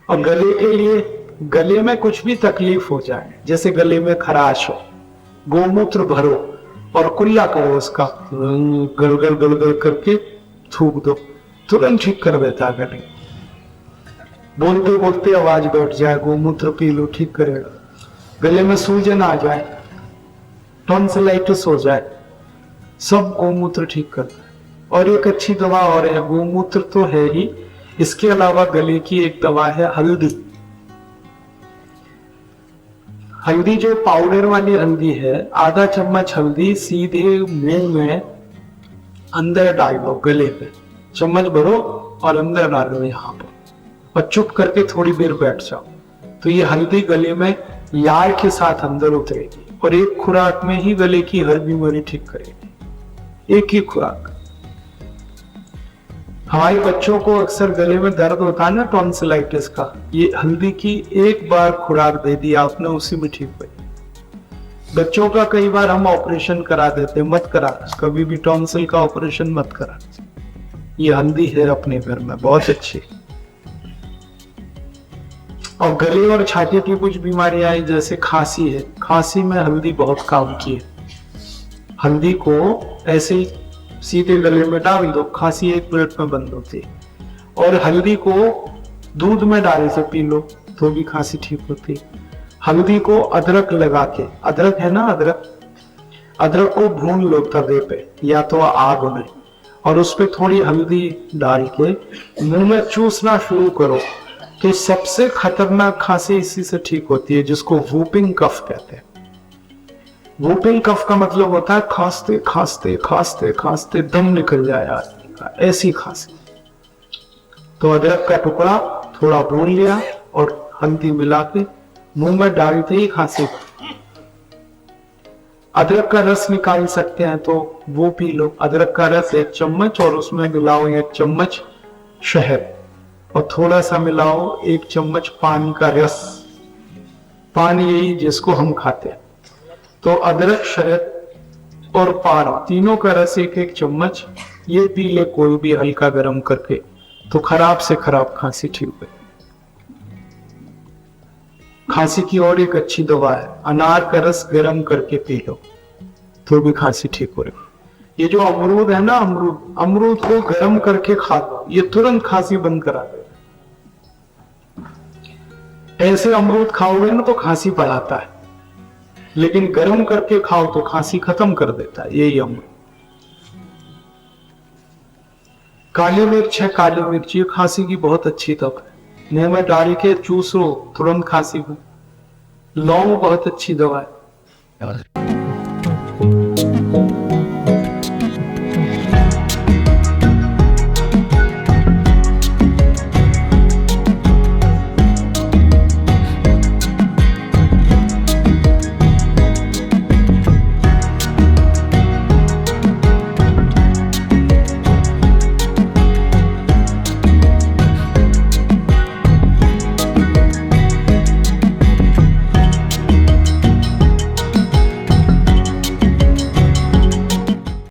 और गले के लिए, गले में कुछ भी तकलीफ हो जाए, जैसे गले में खराश हो, गोमूत्र भरो और कुल्ला करो, उसका गलगल गलगल करके थूक दो, तुरंत ठीक कर देता गले। बोलते बोलते आवाज बैठ जाए, गोमूत्र पी लो, ठीक करेगा। गले में सूजन आ जाए, टॉन्सिलाइटिस हो जाए, सब गोमूत्र ठीक करता है। और एक अच्छी दवा और है, गोमूत्र तो है ही, इसके अलावा गले की एक दवा है हल्दी। हल्दी जो पाउडर वाली हल्दी है, आधा चम्मच हल्दी सीधे मुंह में अंदर डाल दो, गले पे चम्मच भरो और अंदर डालो यहाँ पर, और चुप करके थोड़ी देर बैठ जाओ। तो ये हल्दी गले में यार के साथ अंदर उतरेगी और एक खुराक में ही गले की हर बीमारी ठीक करेगी, एक ही खुराक। हमारे बच्चों को अक्सर गले में दर्द होता है ना, टॉन्सिलाइटिस का, ये हल्दी की एक बार खुराक दे दी आपने, उसी में ठीक हुई। बच्चों का कई बार हम ऑपरेशन करा देते, मत करा, कभी भी टॉन्सिल का ऑपरेशन मत करा। ये हल्दी है अपने घर में, बहुत अच्छी। और गले और छाती की कुछ बीमारियां आई, जैसे खांसी है, खांसी में हल्दी बहुत काम की है। हल्दी को ऐसे ही सीधे गले में डाल दो, खांसी 1 मिनट में बंद होती है। और हल्दी को दूध में डाल से पी लो तो भी खांसी ठीक होती है। हल्दी को अदरक लगा के, अदरक है ना, अदरक को भून लो तवे पे या तो आग में, और उस पर थोड़ी हल्दी डाल के मुंह में चूसना शुरू करो, तो सबसे खतरनाक खांसी इसी से ठीक होती है, जिसको वूपिंग कफ कहते हैं। वूपिंग कफ का मतलब होता है खांसते खांसते खांसते खांसते दम निकल जाए आदमी का, ऐसी खांसी। तो अदरक का टुकड़ा थोड़ा भून लिया और हल्दी मिला के मुंह में डालते ही खांसी। अदरक का रस निकाल सकते हैं तो वो पी लो, अदरक का रस 1 चम्मच, और उसमें मिलाओ 1 चम्मच शहद, और थोड़ा सा मिलाओ 1 चम्मच पानी का रस, पानी यही जिसको हम खाते हैं। तो अदरक, शहद और पानी, तीनों का रस 1-1 चम्मच, ये पी ले कोई भी हल्का गर्म करके, तो खराब से खराब खांसी ठीक हुई। खांसी की और एक अच्छी दवा है, अनार का रस गर्म करके पी लो तो भी खांसी ठीक हो रही। ये जो अमरूद है ना, अमरूद को गर्म करके खा लो, ये तुरंत खांसी बंद करा दे। ऐसे अमरूद खाओगे ना तो खांसी बढ़ाता है, लेकिन गर्म करके खाओ तो खांसी खत्म कर देता है, यही अमरूद। काली मिर्च है, काली मिर्च ये खांसी की बहुत अच्छी दवा है, मुंह में डाल के चूसो तुरंत खांसी को। लौंग बहुत अच्छी दवा है।